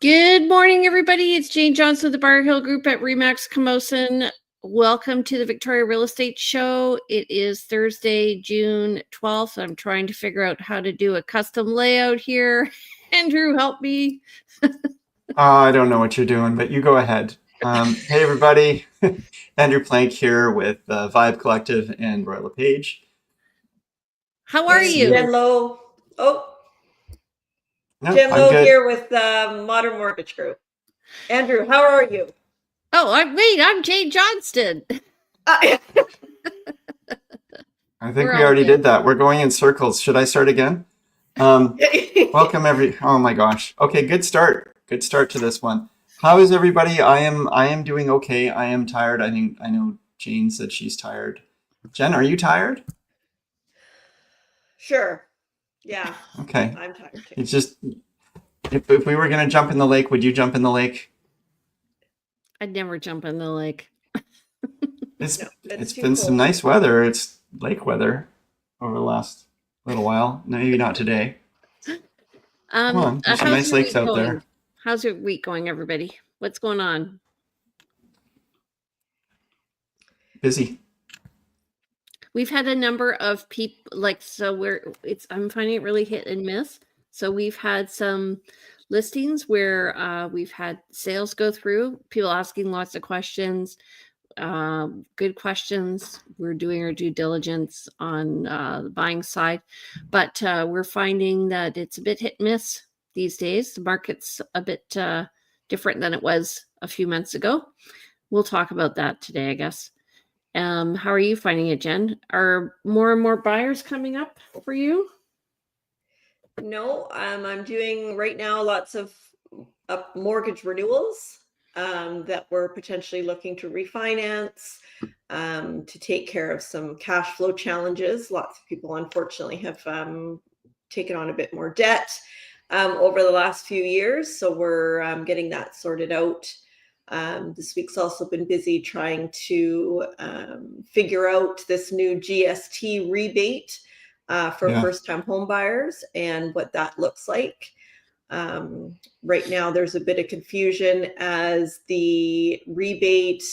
Good morning, everybody. It's Jane Johnston of the Bar Hill Group at Remax Camosun. Welcome to the Victoria Real Estate Show. It is Thursday, June 12th. I'm trying to figure out how to do a custom layout here. Andrew, help me. I don't know what you're doing, but you go ahead. Hey, everybody. Andrew Plank here with Vibe Collective and LePage. How are you? Jen Lowe. No, Jen I'm Lowe good. here with Modern Mortgage Group. Andrew, how are you? Oh, I'm Jane Johnston. I think we already did that. We're going in circles. Should I start again? Welcome oh my gosh. Okay, good start. Good start to this one. How is everybody? I am doing okay. I am tired. I know Jane said she's tired. Jen, are you tired? Sure. Yeah. Okay. I'm tired too. It's just if we were gonna jump in the lake, would you jump in the lake? I'd never jump in the lake. It's been some nice weather. It's lake weather over the last little while. Maybe not today. Come on, there's some nice lakes out there. How's your week going, everybody? What's going on? Busy. We've had a number of people I'm finding it really hit and miss. So we've had some listings where we've had sales go through, people asking lots of questions, good questions. We're doing our due diligence on the buying side, but we're finding that it's a bit hit and miss these days. The market's a bit different than it was a few months ago. We'll talk about that today, I guess. How are you finding it, Jen? Are more and more buyers coming up for you? No, I'm doing right now lots of mortgage renewals that we're potentially looking to refinance to take care of some cash flow challenges. Lots of people, unfortunately, have taken on a bit more debt over the last few years. So we're getting that sorted out. This week's also been busy trying to figure out this new GST rebate for first-time home buyers and what that looks like. Right now, there's a bit of confusion as the rebate,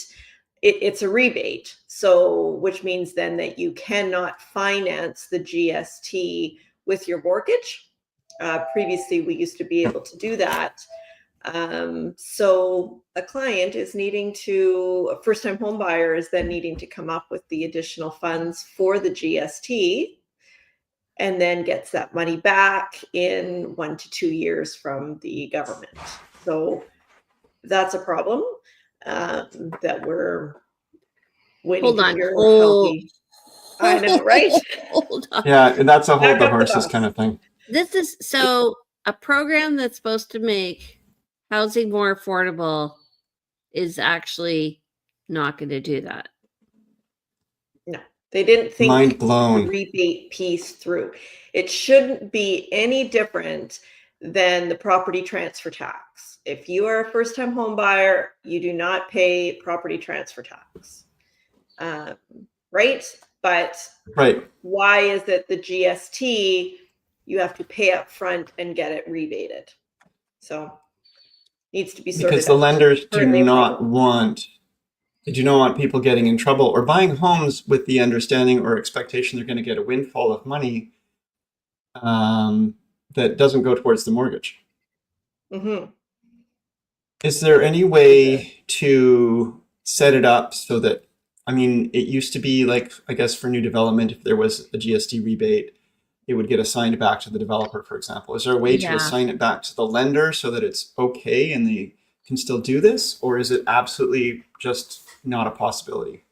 it's a rebate. So, which means then that you cannot finance the GST with your mortgage. Previously, we used to be able to do that. So a client is a first-time home buyer is then needing to come up with the additional funds for the GST and then gets that money back in 1 to 2 years from the government. So that's a problem that we're waiting to hear how I know, right? Hold on. Yeah, and that's a hold the horses kind of thing. This is a program that's supposed to make housing more affordable is actually not going to do that. No, they didn't think mind blown. The rebate piece through. It shouldn't be any different than the property transfer tax. If you are a first-time home buyer, you do not pay property transfer tax, right? But why is it the GST you have to pay up front and get it rebated? So needs to be sorted because the out. lenders do not want people getting in trouble or buying homes with the understanding or expectation they're going to get a windfall of money that doesn't go towards the mortgage. Mm-hmm. Is there any way to set it up so that, it used to be like, I guess for new development, if there was a GST rebate, it would get assigned back to the developer, for example. Is there a way to assign it back to the lender so that it's okay and they can still do this? Or is it absolutely just not a possibility?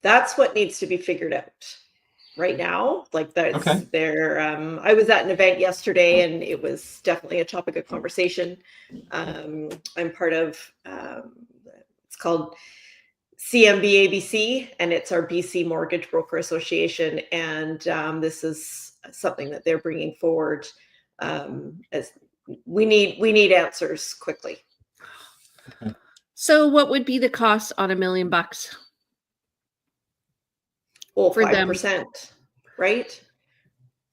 That's what needs to be figured out right now. Like that's I was at an event yesterday and it was definitely a topic of conversation. I'm part of, it's called CMB-ABC, and it's our BC Mortgage Broker Association. And this is something that they're bringing forward as we need answers quickly. So what would be the cost on $1 million? Well, 5%, right?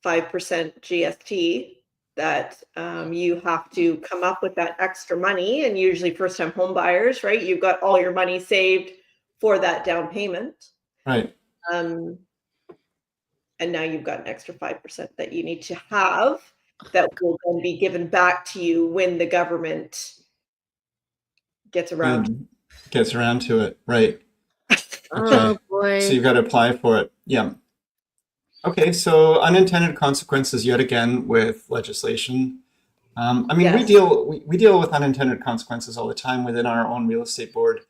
5% GST. that you have to come up with that extra money, and usually first-time home buyers, right? You've got all your money saved for that down payment. Right. And now you've got an extra 5% that you need to have that will then be given back to you when the government gets around. Gets around to it. Right. Oh boy. So you've got to apply for it. Yeah. Okay. So unintended consequences yet again with legislation. I mean, Yes. we deal with unintended consequences all the time within our own real estate board.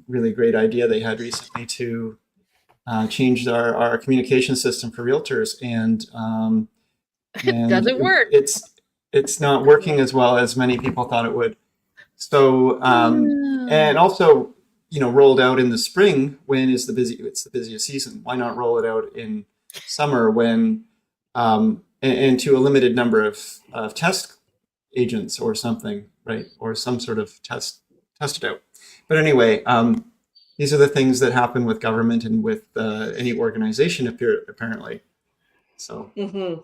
Really great idea they had recently to change our communication system for realtors, and Doesn't work. It's not working as well as many people thought it would. So and also, rolled out in the spring when it's the busiest season. Why not roll it out in summer when and to a limited number of test agents or something, right? Or some sort of test it out. But anyway, these are the things that happen with government and with any organization apparently. So. Mm-hmm.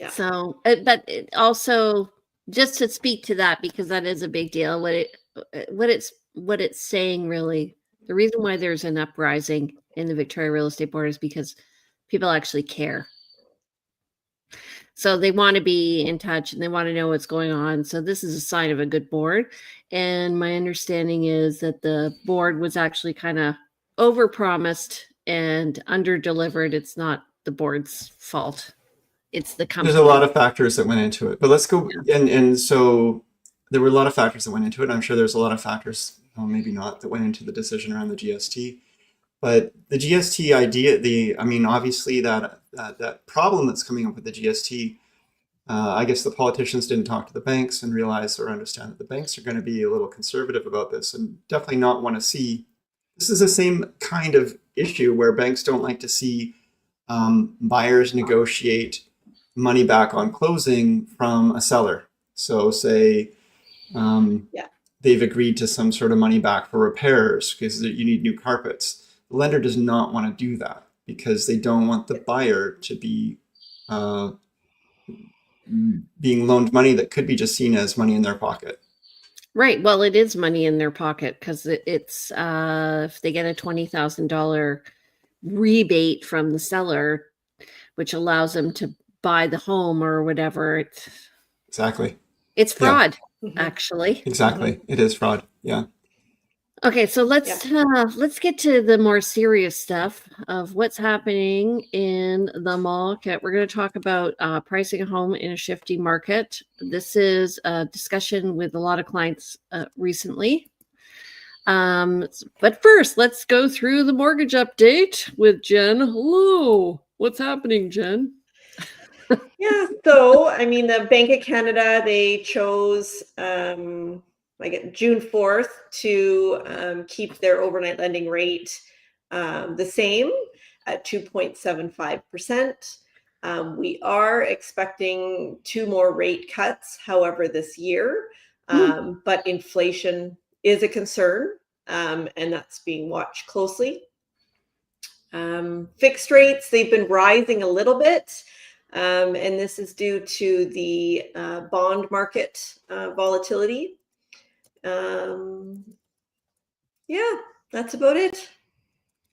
Yeah. So, but it also, just to speak to that, because that is a big deal. What it's saying really, the reason why there's an uprising in the Victoria Real Estate Board is because people actually care. So they want to be in touch and they want to know what's going on. So this is a sign of a good board. And my understanding is that the board was actually kind of overpromised and under-delivered. It's not the board's fault. It's the company. There's a lot of factors that went into it, but let's go. Yeah. And so there were a lot of factors that went into it. I'm sure there's a lot of factors, maybe not, that went into the decision around the GST. But the GST idea, obviously that problem that's coming up with the GST, I guess the politicians didn't talk to the banks and realize or understand that the banks are going to be a little conservative about this and definitely not want to see. This is the same kind of issue where banks don't like to see buyers negotiate money back on closing from a seller. So say they've agreed to some sort of money back for repairs because you need new carpets. The lender does not want to do that because they don't want the buyer to be being loaned money that could be just seen as money in their pocket. Right. Well, it is money in their pocket because it's if they get a $20,000 rebate from the seller, which allows them to buy the home or whatever. Exactly. It's fraud, actually. Exactly. It is fraud. Yeah. Okay, so let's get to the more serious stuff of what's happening in the market. We're going to talk about pricing a home in a shifting market. This is a discussion with a lot of clients recently. But first, let's go through the mortgage update with Jen Lowe. What's happening, Jen? Yeah, so the Bank of Canada, they chose June 4th to keep their overnight lending rate the same at 2.75%. We are expecting 2 more rate cuts, however, this year, but inflation is a concern, and that's being watched closely. Fixed rates, they've been rising a little bit. And this is due to the bond market volatility. Yeah, that's about it.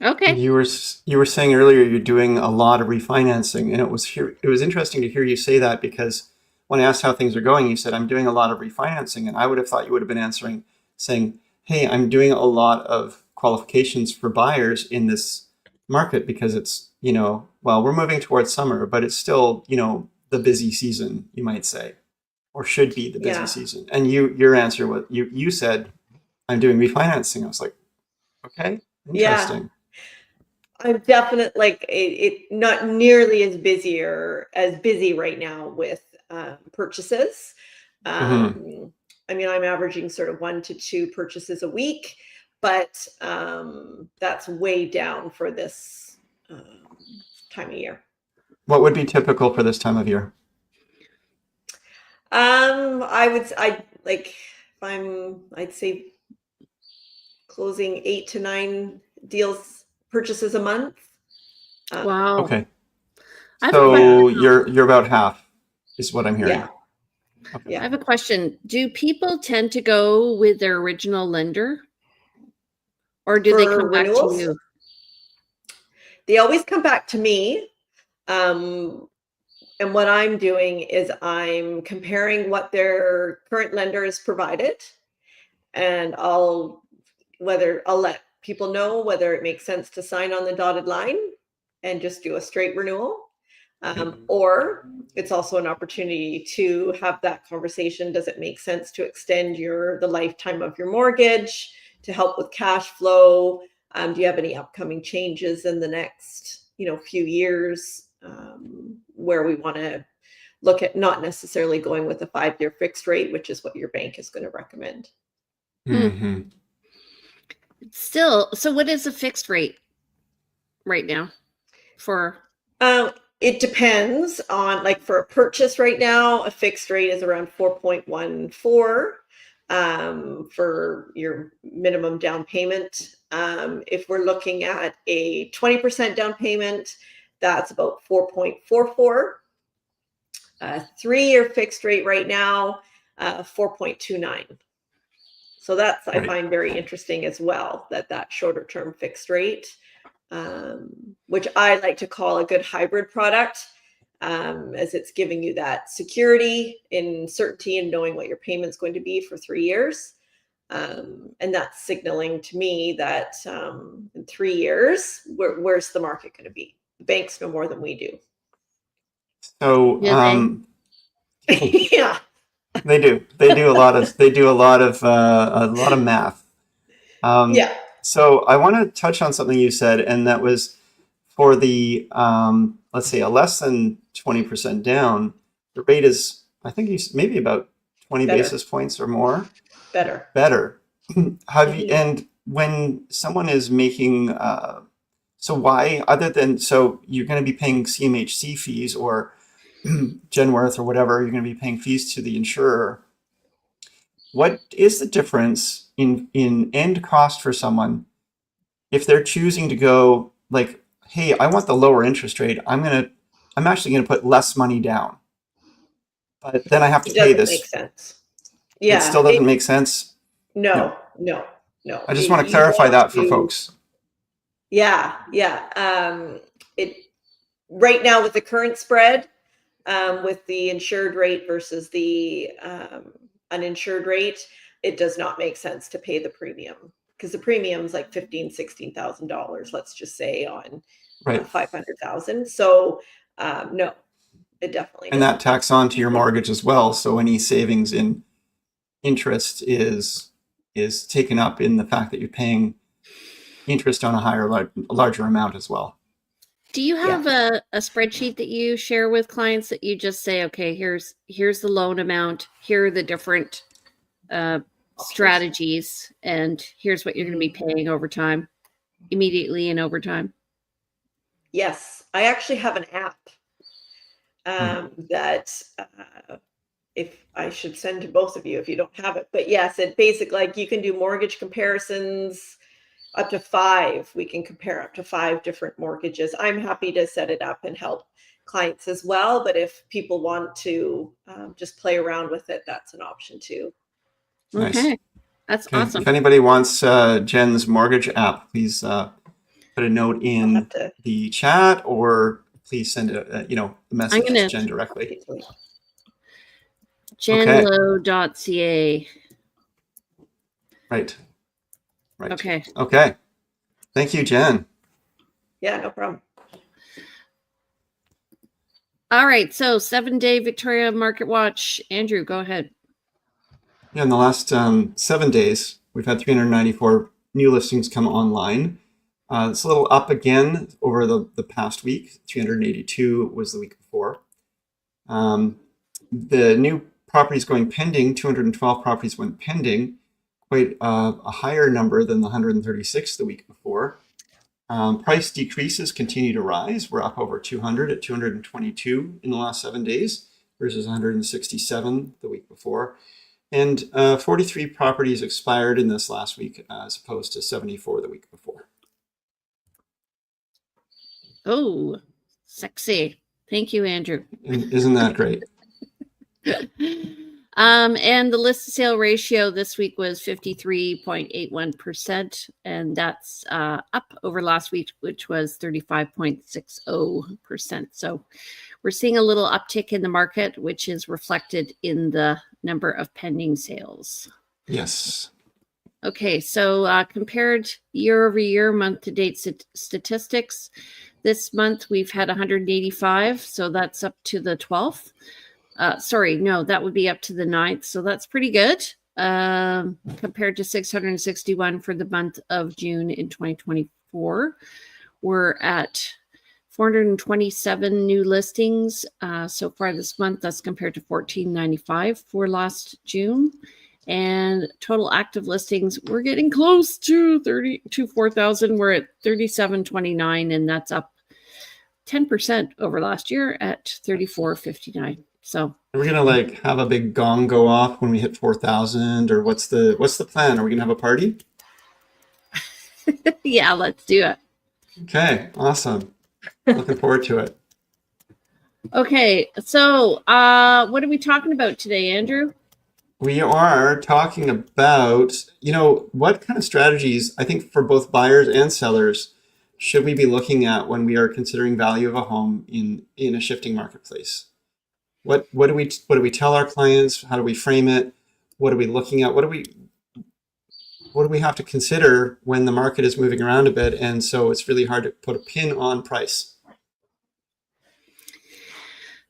Okay. You were saying earlier you're doing a lot of refinancing, and it was interesting to hear you say that because when I asked how things are going, you said I'm doing a lot of refinancing, and I would have thought you would have been saying, "Hey, I'm doing a lot of qualifications for buyers in this market because it's we're moving towards summer, but it's still the busy season, you might say, or should be the busy season." And your answer was you said, "I'm doing refinancing." I was like, okay, interesting. Yeah. I'm definitely it not nearly as busy right now with purchases. I'm averaging sort of 1 to 2 purchases a week, but that's way down for this time of year. What would be typical for this time of year? I'd say closing 8 to 9 purchases a month. Wow. Okay. So you're about half is what I'm hearing. Yeah. Okay. I have a question. Do people tend to go with their original lender? Or do they For come back to renewals? you? They always come back to me. And what I'm doing is I'm comparing what their current lender has provided, and I'll let people know whether it makes sense to sign on the dotted line and just do a straight renewal. Or it's also an opportunity to have that conversation. Does it make sense to extend the lifetime of your mortgage to help with cash flow? Do you have any upcoming changes in the next, few years, where we want to look at not necessarily going with a 5-year fixed rate, which is what your bank is going to recommend. Mm-hmm. Still, so what is a fixed rate right now for? It depends on, like, for a purchase right now, a fixed rate is around 4.14 for your minimum down payment. If we're looking at a 20% down payment, that's about 4.44. 3-year fixed rate right now, 4.29. So that's, I Right. find very interesting as well, that shorter term fixed rate, which I like to call a good hybrid product, as it's giving you that security in certainty and knowing what your payment's going to be for 3 years. And that's signaling to me that in 3 years, where's the market going to be? The banks know more than we do. So Yeah. they do. They do a lot of math. Yeah. So I want to touch on something you said, and that was for the let's say a less than 20% down, the rate is, I think, maybe about 20 Better. basis points or more. Better. Have you, and when someone is making so why, other than, so you're going to be paying CMHC fees or Genworth or whatever, you're going to be paying fees to the insurer. What is the difference in end cost for someone if they're choosing to go like, hey, I want the lower interest rate, I'm actually going to put less money down, but then I have to It pay doesn't this. make sense. Yeah. It still doesn't make sense. No. I just want to clarify that for folks. Yeah. It right now with the current spread, with the insured rate versus the uninsured rate, it does not make sense to pay the premium, because the premium's like $16,000, let's just say, on Right. 500,000. So no, it definitely And doesn't. that tacks on to your mortgage as well. So any savings in interest is taken up in the fact that you're paying interest on a larger amount as well. Do you have a spreadsheet that you share with clients that you just say, okay, here's the loan amount, here are the different strategies, and here's what you're going to be paying over time, immediately and over time? Yes, I actually have an app that if I should send to both of you if you don't have it. But yes, it basically, like, you can do mortgage comparisons up to 5. We can compare up to 5 different mortgages. I'm happy to set it up and help clients as well. But if people want to just play around with it, that's an option too. Nice. Okay, that's awesome. If anybody wants Jen's mortgage app, please put a note in the chat, or please send a message to Jen directly. JenLowe.ca. Right. Okay. Thank you, Jen. Yeah, no problem. All right, so 7-day Victoria Market Watch. Andrew, go ahead. Yeah, in the last 7 days, we've had 394 new listings come online. It's a little up again over the past week. 382 was the week before. The new properties going pending, 212 properties went pending, quite a higher number than the 136 the week before. Price decreases continue to rise. We're up over 200 at 222 in the last 7 days versus 167 the week before. And 43 properties expired in this last week as opposed to 74 the week before. Oh, sexy. Thank you, Andrew. And isn't that great? And the list to sale ratio this week was 53.81%, and that's up over last week, which was 35.60%. So we're seeing a little uptick in the market, which is reflected in the number of pending sales. Yes. Okay, so compared year over year, month to date statistics, this month we've had 185, so that's up to the 12th. Sorry, no, that would be up to the 9th, so that's pretty good compared to 661 for the month of June in 2024. We're at 427 new listings so far this month. That's compared to 1495 for last June. And total active listings, we're getting close to 4,000. We're at 3729, and that's up 10% over last year at 3459. So we're gonna like have a big gong go off when we hit 4,000, or what's the plan? Are we gonna have a party? yeah, let's do it. Okay, awesome. Looking forward to it. Okay, so what are we talking about today, Andrew? We are talking about, what kind of strategies, I think, for both buyers and sellers should we be looking at when we are considering value of a home in a shifting marketplace? What do we tell our clients? How do we frame it? What are we looking at? What do we have to consider when the market is moving around a bit? And so it's really hard to put a pin on price.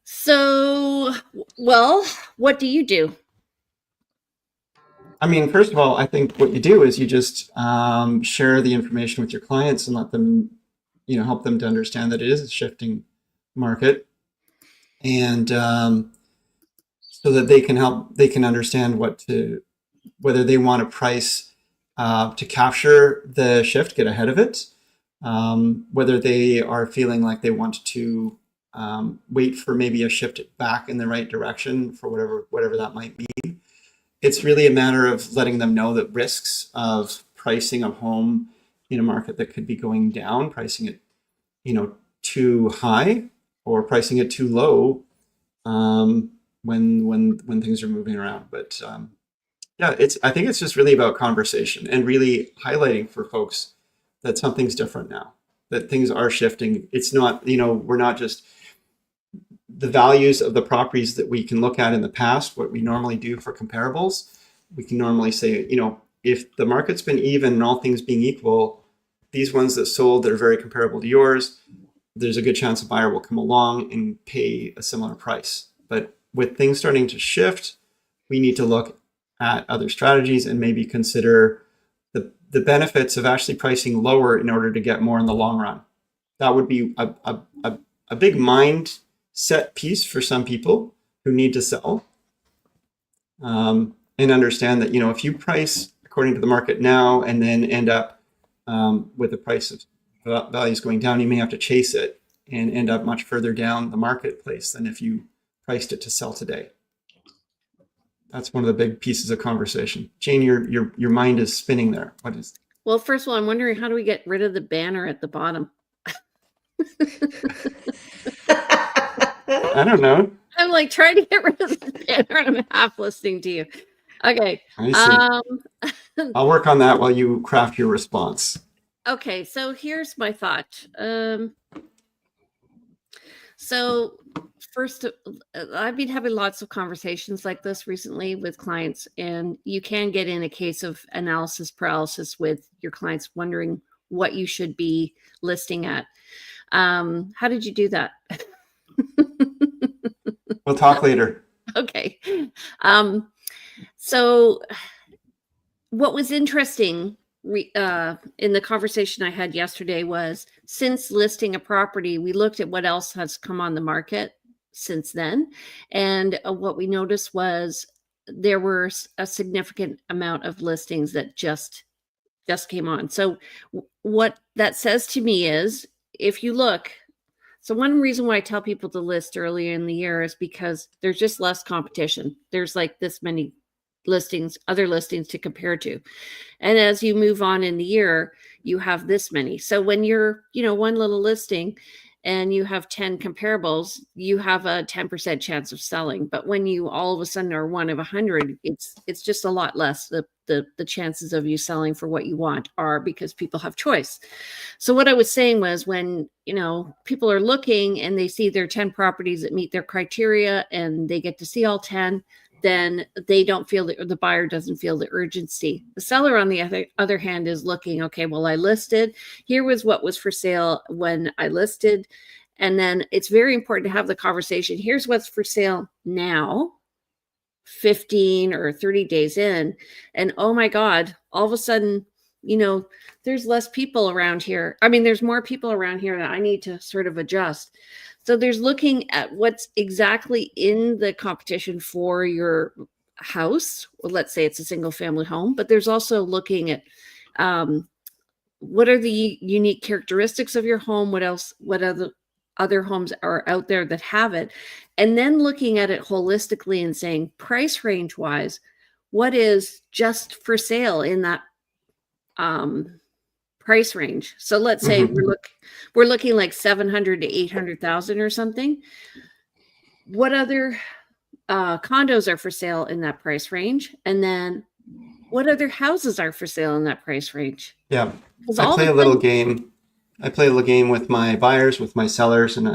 So, well, what do you do? I mean, first of all, I think what you do is you just share the information with your clients and let them, help them to understand that it is a shifting market, and so that they can understand whether they want to price to capture the shift, get ahead of it, whether they are feeling like they want to wait for maybe a shift back in the right direction for whatever that might mean. It's really a matter of letting them know that risks of pricing a home in a market that could be going down, pricing it, too high or pricing it too low when things are moving around. But I think it's just really about conversation and really highlighting for folks that something's different now, that things are shifting. It's not, we're not just the values of the properties that we can look at in the past, what we normally do for comparables. We can normally say, if the market's been even and all things being equal, these ones that sold that are very comparable to yours, there's a good chance a buyer will come along and pay a similar price. But with things starting to shift, we need to look at other strategies and maybe consider the benefits of actually pricing lower in order to get more in the long run. That would be a big mind set piece for some people who need to sell, and understand that, if you price according to the market now and then end up with the price of values going down, you may have to chase it and end up much further down the marketplace than if you priced it to sell today. That's one of the big pieces of conversation. Jane, your mind is spinning there. What is? Well, first of all, I'm wondering, how do we get rid of the banner at the bottom? I don't know. I'm like trying to get rid of the banner, and I'm half listening to you. Okay. I see. I'll work on that while you craft your response. Okay, so here's my thought. So first, I've been having lots of conversations like this recently with clients, and you can get in a case of analysis paralysis with your clients wondering what you should be listing at. How did you do that? We'll talk later. Okay. So what was interesting in the conversation I had yesterday was, since listing a property, we looked at what else has come on the market since then. And what we noticed was there were a significant amount of listings that just came on. So what that says to me is, if you look, so one reason why I tell people to list earlier in the year is because there's just less competition. There's like this many other listings to compare to. And as you move on in the year, you have this many. So when you're, one little listing, and you have 10 comparables, you have a 10% chance of selling. But when you all of a sudden are one of 100, it's just a lot less. The chances of you selling for what you want are, because people have choice. So what I was saying was, when, people are looking and they see there are 10 properties that meet their criteria and they get to see all 10, then they don't feel that, the buyer doesn't feel the urgency. The seller, on the other hand, is looking, okay, well, I listed, here was what was for sale when I listed. And then it's very important to have the conversation. Here's what's for sale now, 15 or 30 days in. And oh my God, all of a sudden, there's less people around here. I mean, there's more people around here that I need to sort of adjust. So there's looking at what's exactly in the competition for your house. Well, let's say it's a single family home, but there's also looking at what are the unique characteristics of your home? What other homes are out there that have it? And then looking at it holistically and saying, price range wise, what is just for sale in that price range? So let's say we're looking like 700 to 800,000 or something. What other condos are for sale in that price range? And then what other houses are for sale in that price range? Yeah. I play a little game with my buyers, with my sellers, and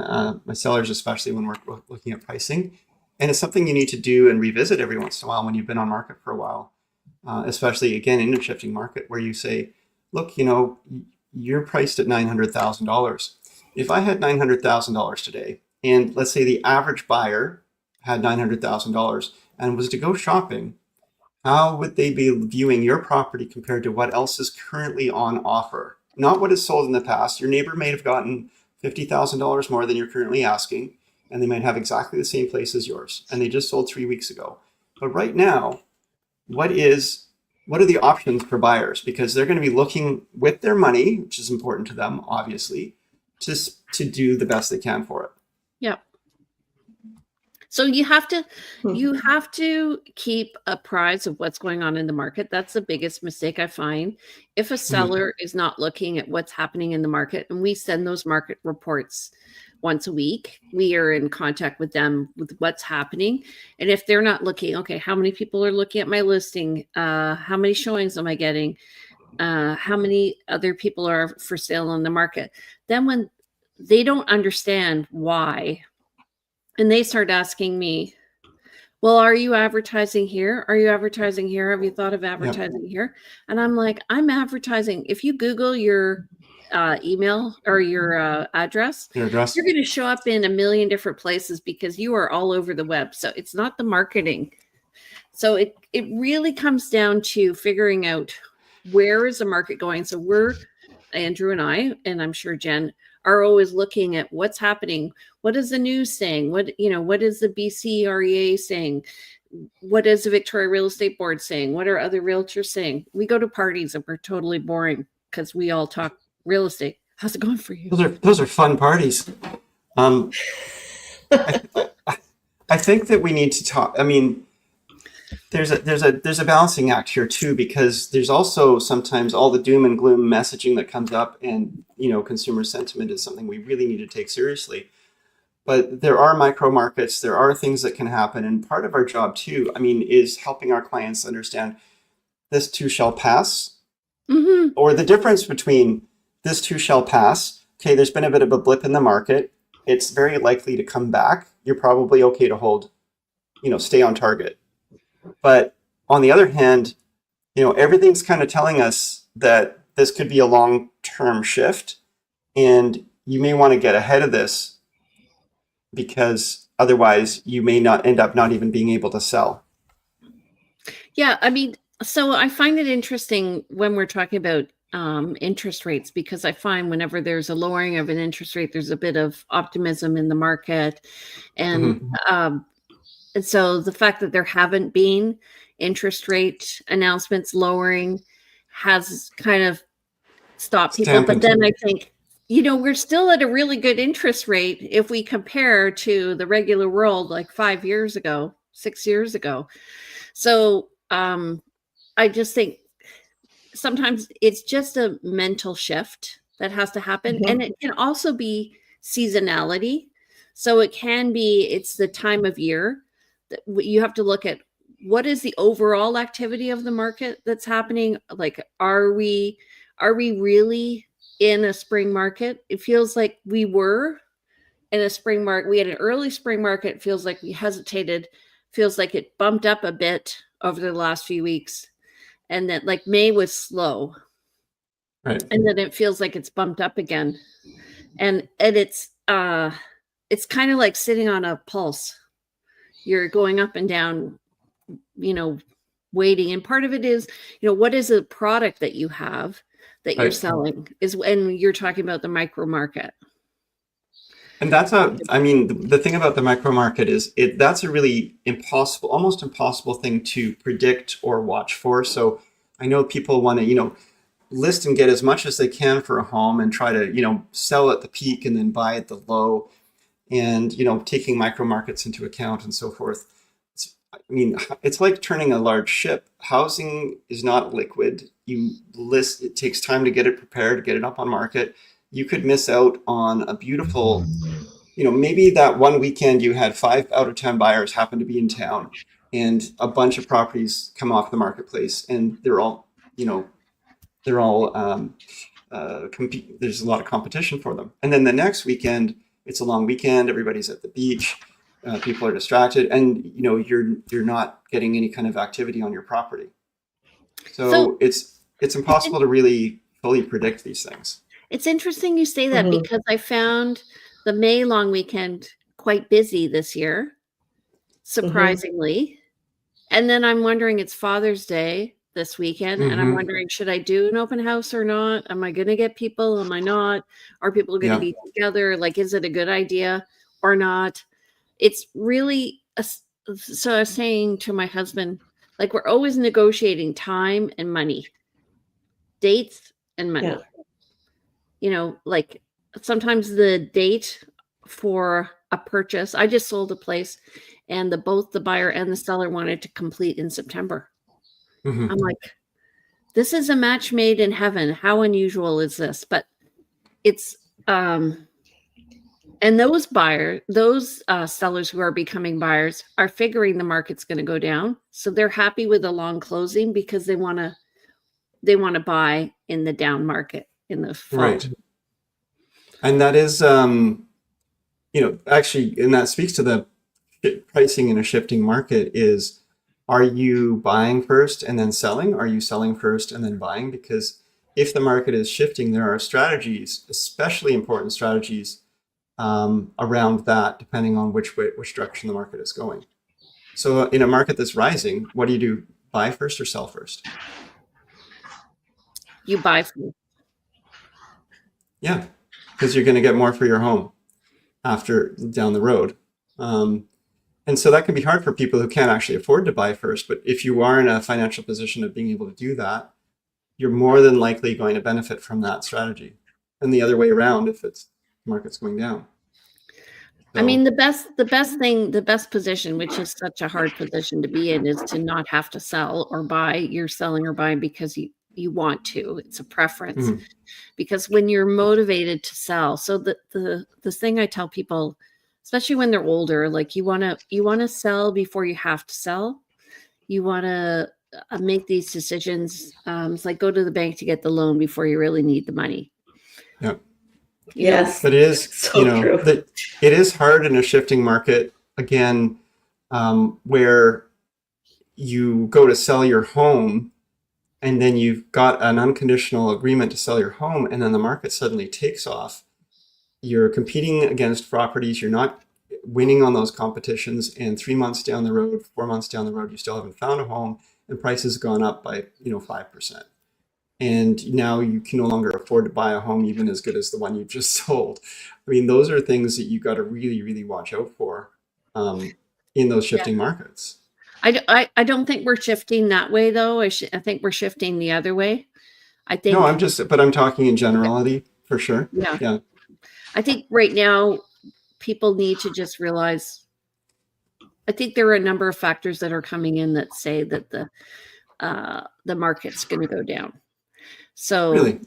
my sellers, especially when we're looking at pricing. And it's something you need to do and revisit every once in a while when you've been on market for a while, especially, again, in a shifting market, where you say, look, you're priced at $900,000. If I had $900,000 today, and let's say the average buyer had $900,000 and was to go shopping, how would they be viewing your property compared to what else is currently on offer? Not what is sold in the past. Your neighbor may have gotten $50,000 more than you're currently asking, and they might have exactly the same place as yours, and they just sold 3 weeks ago. But right now, what are the options for buyers? Because they're going to be looking with their money, which is important to them, obviously, just to do the best they can for it. Yeah. So you have to keep apprised of what's going on in the market. That's the biggest mistake I find. If a seller is not looking at what's happening in the market, and we send those market reports once a week, we are in contact with them with what's happening. And if they're not looking, okay, how many people are looking at my listing? How many showings am I getting? How many other people are for sale on the market? Then when they don't understand why, and they start asking me, well, are you advertising here? Are you advertising here? Have you thought of advertising here? And I'm like, I'm advertising. If you Google your email or your address, you're going to show up in a million different places because you are all over the web. So it's not the marketing. So it really comes down to figuring out, where is the market going? So Andrew and I, and I'm sure Jen, are always looking at what's happening. What is the news saying? What is the BC REA saying? What is the Victoria Real Estate Board saying? What are other realtors saying? We go to parties and we're totally boring because we all talk real estate. How's it going for you? Those are fun parties. I think that we need to talk. I mean, there's a balancing act here too, because there's also sometimes all the doom and gloom messaging that comes up, and consumer sentiment is something we really need to take seriously. But there are micro markets, there are things that can happen, and part of our job too, is helping our clients understand this too shall pass, or the difference between this too shall pass. Okay, there's been a bit of a blip in the market. It's very likely to come back. You're probably okay to hold, stay on target. But on the other hand, everything's kind of telling us that this could be a long-term shift, and you may want to get ahead of this, because otherwise you may not end up not even being able to sell. Yeah, so I find it interesting when we're talking about interest rates, because I find whenever there's a lowering of an interest rate, there's a bit of optimism in the market. And and so the fact that there haven't been interest rate announcements lowering has kind of stopped people. But then I think, we're still at a really good interest rate if we compare to the regular world like 5 years ago, 6 years ago. So I just think sometimes it's just a mental shift that has to happen. And it can also be seasonality. So it can be, it's the time of year that you have to look at what is the overall activity of the market that's happening. Like, are we really in a spring market? It feels like we were in a spring market. We had an early spring market. It feels like we hesitated. Feels like it bumped up a bit over the last few weeks. And that like May was slow. Right. And then it feels like it's bumped up again. And it's kind of like sitting on a pulse. You're going up and down, waiting. And part of it is, what is a product that you have that you're Right. selling is when you're talking about the micro market. And the thing about the micro market is that's a really almost impossible thing to predict or watch for. So I know people want to, list and get as much as they can for a home and try to, sell at the peak and then buy at the low, and, taking micro markets into account and so forth. It's like turning a large ship. Housing is not liquid. It takes time to get it prepared, get it up on market. You could miss out on a beautiful, maybe that one weekend you had 5 out of 10 buyers happen to be in town, and a bunch of properties come off the marketplace, and they're all there's a lot of competition for them. And then the next weekend, it's a long weekend, everybody's at the beach, people are distracted, and you're not getting any kind of activity on your property. So it's impossible to really fully predict these things. It's interesting you say that, because I found the May long weekend quite busy this year, surprisingly. And then I'm wondering, it's Father's Day this weekend, and I'm wondering, should I do an open house or not? Am I going to get people? Am I not? Are people going to be together? Like, is it a good idea or not? It's really, so I was saying to my husband, like, we're always negotiating time and money, dates and money. Like sometimes the date for a purchase, I just sold a place and both the buyer and the seller wanted to complete in September. I'm like, this is a match made in heaven. How unusual is this? But it's, and those sellers who are becoming buyers are figuring the market's going to go down. So they're happy with a long closing because they want to buy in the down market in the fall. Right. And that is, actually, and that speaks to the pricing in a shifting market is, are you buying first and then selling? Are you selling first and then buying? Because if the market is shifting, there are strategies, especially important strategies around that, depending on which direction the market is going. So in a market that's rising, what do? Buy first or sell first? You buy first. Yeah, because you're going to get more for your home down the road. And so that can be hard for people who can't actually afford to buy first. But if you are in a financial position of being able to do that, you're more than likely going to benefit from that strategy. And the other way around, if the market's going down. So, the best position, which is such a hard position to be in, is to not have to sell or buy. You're selling or buying because you want to. It's a preference. Because when you're motivated to sell, so the thing I tell people, especially when they're older, like you want to sell before you have to sell. You want to make these decisions. It's like go to the bank to get the loan before you really need the money. Yeah. Yes. But it is, true. That it is hard in a shifting market, again, where you go to sell your home and then you've got an unconditional agreement to sell your home, and then the market suddenly takes off. You're competing against properties. You're not winning on those competitions. And 3 months down the road, 4 months down the road, you still haven't found a home, and prices have gone up by 5%. And now you can no longer afford to buy a home even as good as the one you just sold. Those are things that you got to really, really watch out for in those shifting markets. I don't think we're shifting that way, though. I think we're shifting the other way. I think. No, but I'm talking in generality for sure. Yeah. I think right now people need to just realize, I think there are a number of factors that are coming in that say that the market's going to go down. So really,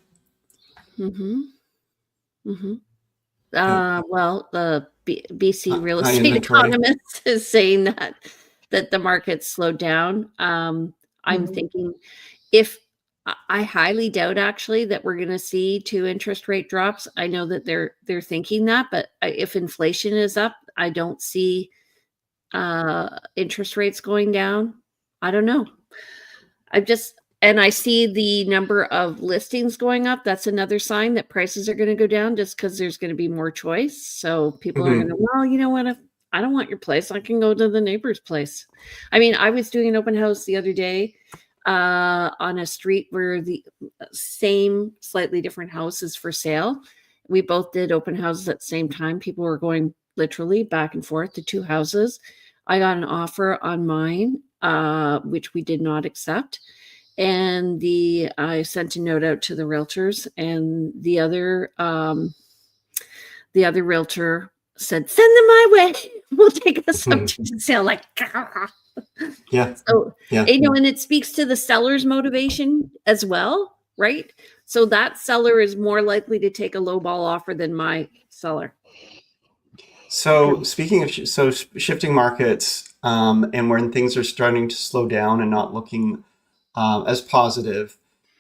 Well, the BC real High estate inventory. economist is saying that the market's slowed down. I'm Mhm. thinking if I highly doubt actually that we're going to see 2 interest rate drops. I know that they're thinking that, but if inflation is up, I don't see interest rates going down. I don't know. And I see the number of listings going up. That's another sign that prices are going to go down just because there's going to be more choice. So people are going to, well, you know what? If I don't want your place, I can go to the neighbor's place. I mean, I was doing an open house the other day on a street where the same, slightly different house is for sale. We both did open houses at the same time. People were going literally back and forth to 2 houses. I got an offer on mine, which we did not accept. And I sent a note out to the realtors, and the other realtor said, "Send them my way. We'll take us up to the sale." Like, Yeah. so Yeah. and it speaks to the seller's motivation as well, right? So that seller is more likely to take a low ball offer than my seller. So speaking of shifting markets, and when things are starting to slow down and not looking as positive,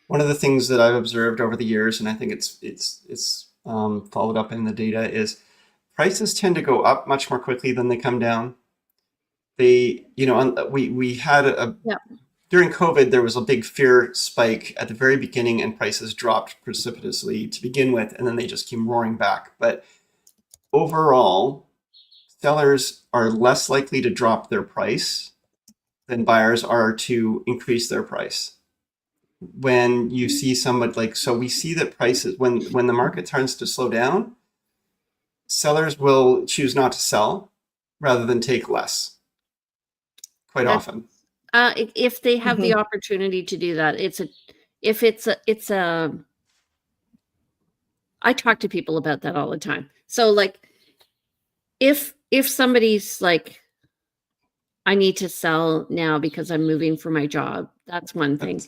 one of the things that I've observed over the years, and I think it's followed up in the data, is prices tend to go up much more quickly than they come down. We had during COVID, there was a big fear spike at the very beginning, and prices dropped precipitously to begin with, and then they just came roaring back. But overall, sellers are less likely to drop their price than buyers are to increase their price. When you see somebody so we see that prices, when the market turns to slow down, sellers will choose not to sell rather than take less quite often. If they have the opportunity to do that, I talk to people about that all the time. So like, if somebody's like, I need to sell now because I'm moving for my job, that's one thing.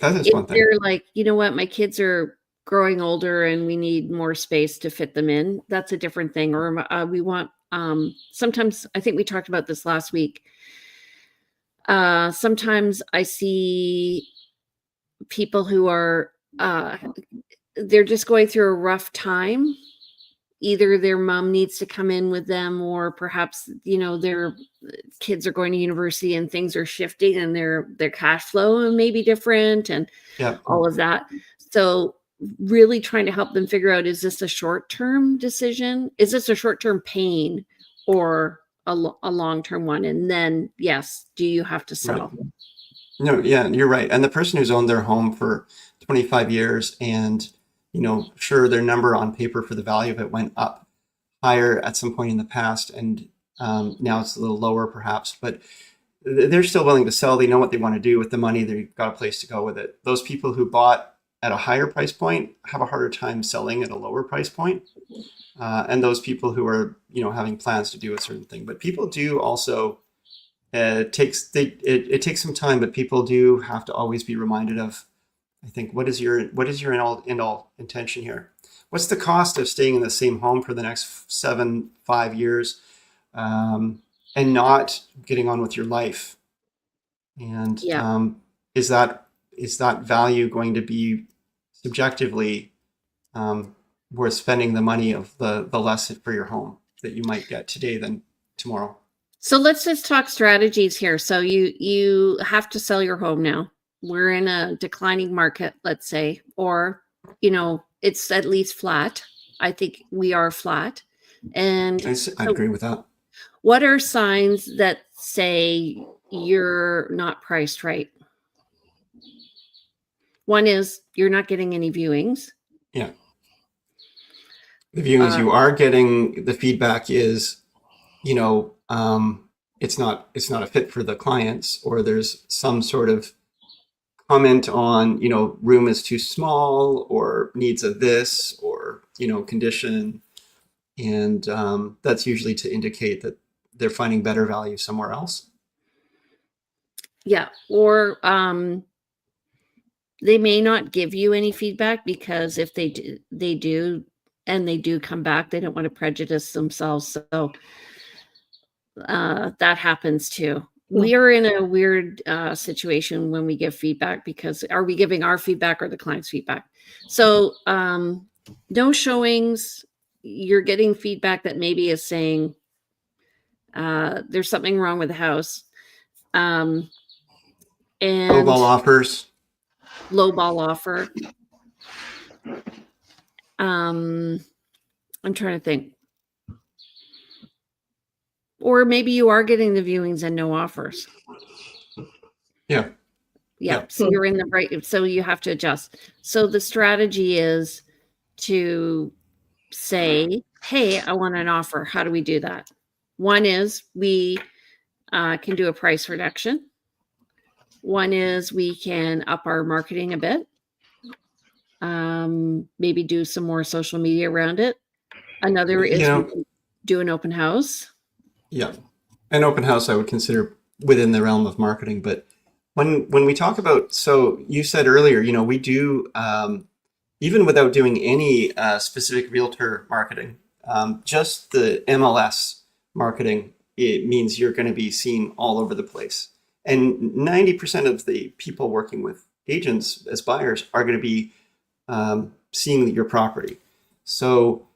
That is If one thing. they're like, you know what, my kids are growing older and we need more space to fit them in, that's a different thing. Or we want, sometimes, I think we talked about this last week. Sometimes I see people who are, they're just going through a rough time. Either their mom needs to come in with them, or perhaps, their kids are going to university and things are shifting and their cash flow may be different and all of that. So really trying to help them figure out, is this a short-term decision? Is this a short-term pain or a long-term one? And then, yes, do you have to sell? Right. No, yeah, you're right. And the person who's owned their home for 25 years and, sure, their number on paper for the value of it went up higher at some point in the past, and now it's a little lower perhaps, but they're still willing to sell. They know what they want to do with the money. They've got a place to go with it. Those people who bought at a higher price point have a harder time selling at a lower price point. And those people who are, having plans to do a certain thing. But people do also, it takes some time, but people do have to always be reminded of, I think, what is your end all intention here? What's the cost of staying in the same home for the next 5 years, and not getting on with your life? And is that value going to be subjectively worth spending the money of the less for your home that you might get today than tomorrow? So let's just talk strategies here. So you have to sell your home now. We're in a declining market, let's say, or, it's at least flat. I think we are flat. And I agree with that. What are signs that say you're not priced right? One is you're not getting any viewings. Yeah. The viewings you are getting, the feedback is, it's not a fit for the clients, or there's some sort of comment on, room is too small, or needs of this, or, condition. And that's usually to indicate that they're finding better value somewhere else. Yeah. Or they may not give you any feedback, because if they do, and they do come back. They don't want to prejudice themselves. So that happens too. We are in a weird situation when we give feedback, because are we giving our feedback or the client's feedback? So no showings, you're getting feedback that maybe is saying there's something wrong with the house. And Lowball offers. Lowball offer. I'm trying to think. Or maybe you are getting the viewings and no offers. Yeah. Yeah. So you're in the right. So you have to adjust. So the strategy is to say, hey, I want an offer. How do we do that? One is we can do a price reduction. One is we can up our marketing a bit. Maybe do some more social media around it. Another is we can do an open house. Yeah. An open house I would consider within the realm of marketing. But when we talk about, so you said earlier, we do, even without doing any specific realtor marketing, just the MLS marketing, it means you're going to be seen all over the place. And 90% of the people working with agents as buyers are going to be seeing your property. So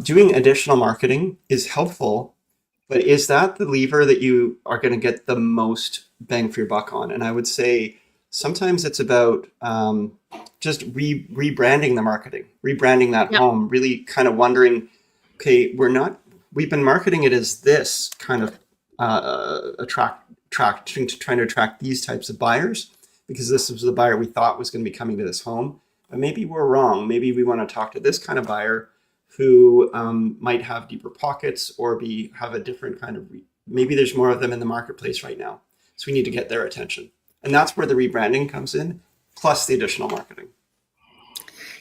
doing additional marketing is helpful. But is that the lever that you are going to get the most bang for your buck on? And I would say sometimes it's about just rebranding the marketing, rebranding that home, really kind of wondering, okay, we've been marketing it as this kind of trying to attract these types of buyers, because this was the buyer we thought was going to be coming to this home. But maybe we're wrong. Maybe we want to talk to this kind of buyer who might have deeper pockets or have a different kind of, maybe there's more of them in the marketplace right now. So we need to get their attention. And that's where the rebranding comes in, plus the additional marketing.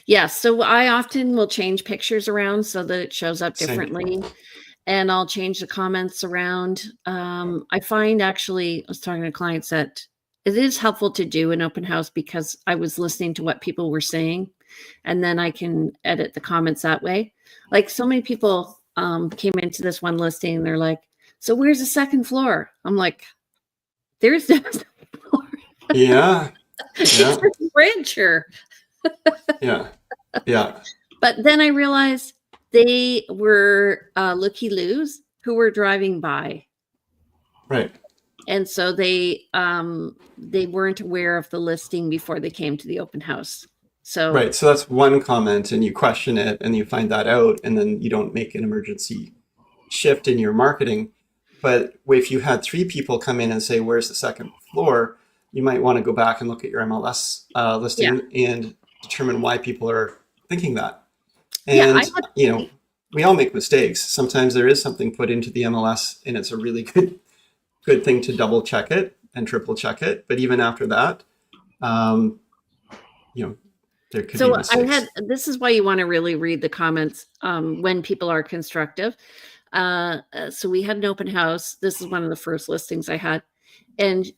Yeah, so I often will change pictures around so that it shows up differently. And I'll change the comments around. I find actually, I was talking to clients that it is helpful to do an open house because I was listening to what people were saying, and then I can edit the comments that way. Like so many people came into this one listing and they're like, so where's the second floor? I'm like, there's no second floor. Yeah. It's a bridge here. Yeah. Yeah. But then I realized they were looky-loos who were driving by. Right. And so they weren't aware of the listing before they came to the open house. So right. So that's one comment, and you question it and you find that out, and then you don't make an emergency shift in your marketing. But if you had 3 people come in and say, where's the second floor? You might want to go back and look at your MLS listing and determine why people are thinking that. And, we all make mistakes. Sometimes there is something put into the MLS and it's a really good thing to double check it and triple check it. But even after that, there could be mistakes. This is why you want to really read the comments when people are constructive. So we had an open house. This is one of the first listings I had. And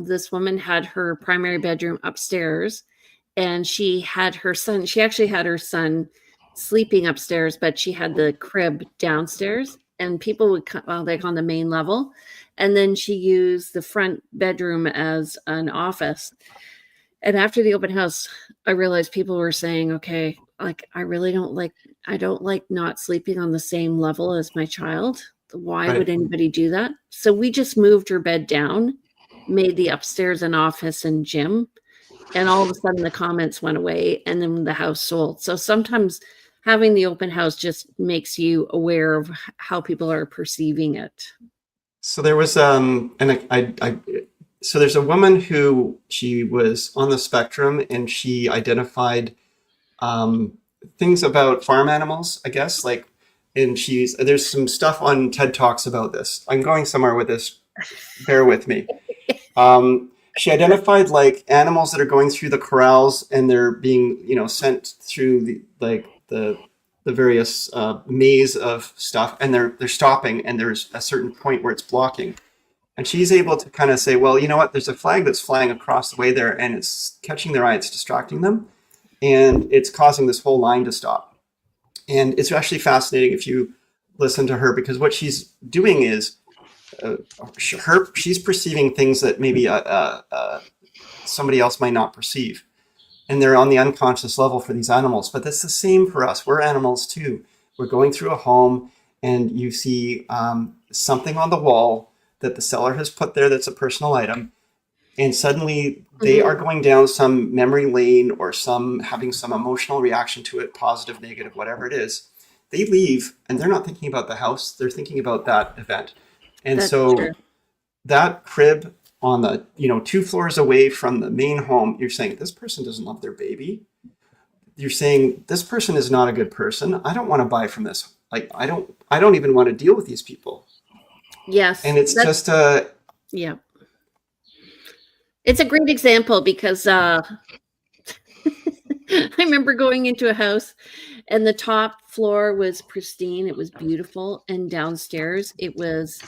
this woman had her primary bedroom upstairs, and she had her son. She actually had her son sleeping upstairs, but she had the crib downstairs, and people would come like on the main level. And then she used the front bedroom as an office. And after the open house, I realized people were saying, okay, like, I don't like not sleeping on the same level as my child. Why would anybody do that? So we just moved her bed down, made the upstairs an office and gym. And all of a sudden the comments went away, and then the house sold. So sometimes having the open house just makes you aware of how people are perceiving it. So there was, so there's a woman who, she was on the spectrum, and she identified things about farm animals, I guess, and there's some stuff on TED Talks about this. I'm going somewhere with this. Bear with me. She identified like animals that are going through the corrals, and they're being, sent through the various maze of stuff, and they're stopping, and there's a certain point where it's blocking. And she's able to kind of say, well, you know what, there's a flag that's flying across the way there, and it's catching their eye, it's distracting them, and it's causing this whole line to stop. And it's actually fascinating if you listen to her, because what she's doing is she's perceiving things that maybe somebody else might not perceive. And they're on the unconscious level for these animals. But that's the same for us. We're animals too. We're going through a home and you see something on the wall that the seller has put there that's a personal item. And suddenly they are going down some memory lane or having some emotional reaction to it, positive, negative, whatever it is. They leave and they're not thinking about the house. They're thinking about that event. And That's so true. that crib on the, 2 floors away from the main home, you're saying this person doesn't love their baby. You're saying this person is not a good person. I don't want to buy from this. Like, I don't even want to deal with these people. Yes. And it's just yeah. It's a great example because I remember going into a house and the top floor was pristine. It was beautiful. And downstairs it was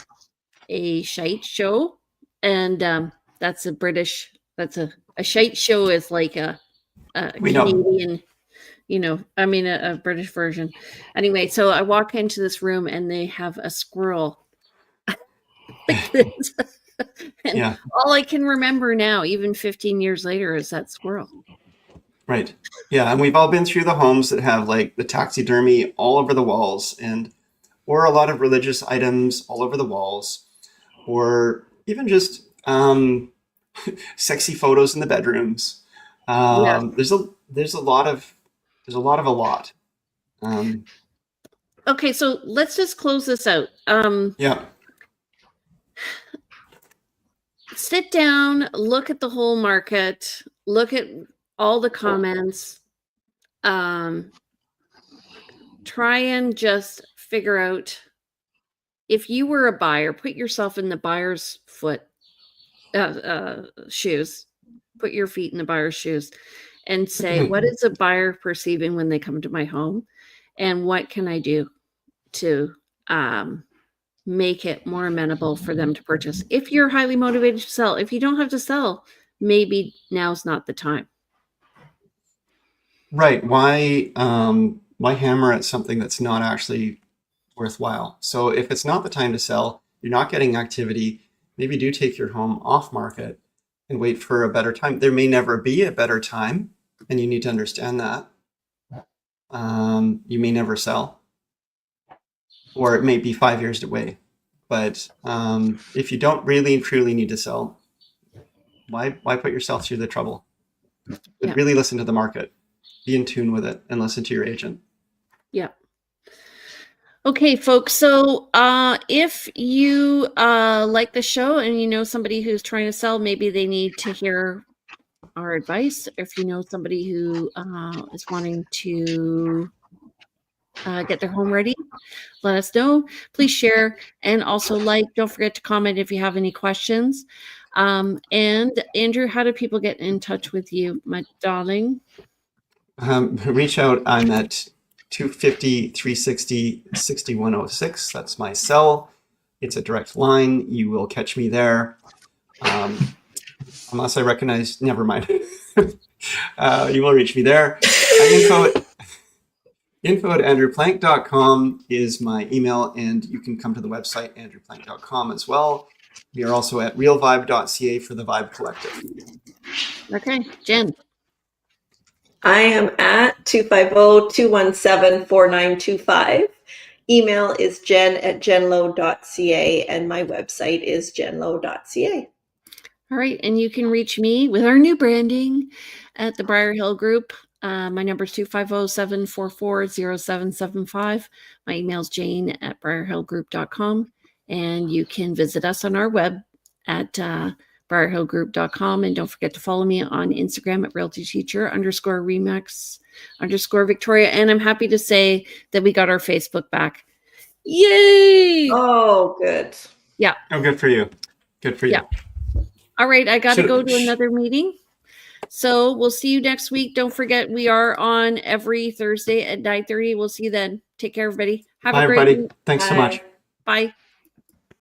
a shite show. And that's a British, a shite show is like a Canadian, a British version. Anyway, so I walk into this room and they have a squirrel like this. And yeah. all I can remember now, even 15 years later, is that squirrel. Right. Yeah. And we've all been through the homes that have like the taxidermy all over the walls or a lot of religious items all over the walls, or even just sexy photos in the bedrooms. There's a lot of a lot. Okay. So let's just close this out. Yeah. Sit down, look at the whole market, look at all the comments, try and just figure out, if you were a buyer, put yourself in the buyer's shoes, put your feet in the buyer's shoes and say, what is a buyer perceiving when they come to my home? And what can I do to make it more amenable for them to purchase? If you're highly motivated to sell, if you don't have to sell, maybe now's not the time. Right. Why hammer at something that's not actually worthwhile? So if it's not the time to sell, you're not getting activity, maybe do take your home off market and wait for a better time. There may never be a better time, and you need to understand that. You may never sell, or it may be 5 years away. But if you don't really and truly need to sell, why put yourself through the trouble? Yeah. Really listen to the market, be in tune with it, and listen to your agent. Yeah. Okay, folks. So if you like the show and you know somebody who's trying to sell, maybe they need to hear our advice. If you know somebody who is wanting to get their home ready, let us know. Please share and also don't forget to comment if you have any questions. And Andrew, how do people get in touch with you, my darling? Reach out. I'm at 250-360-6106. That's my cell. It's a direct line. You will catch me there. Unless I recognize, never mind. You will reach me there. Info at andrewplank.com is my email, and you can come to the website andrewplank.com as well. We are also at realvibe.ca for the Vibe Collective. Okay, Jen. I am at 250-217-4925. Email is jen@jenlowe.ca, and my website is jenlowe.ca. All right, and you can reach me with our new branding at the Briar Hill Group. My number is 250-744-0775. My email is jane@briarhillgroup.com, and you can visit us on our web at briarhillgroup.com. And don't forget to follow me on Instagram at realtyteacher_remix_Victoria. And I'm happy to say that we got our Facebook back. Yay! Oh, good. Yeah. Oh, good for you. Good for you. Yeah. All right, I got to go to another meeting. So we'll see you next week. Don't forget, we are on every Thursday at 9:30. We'll see you then. Take care, everybody. Have Bye, a great everybody. week. Thanks so much. Bye.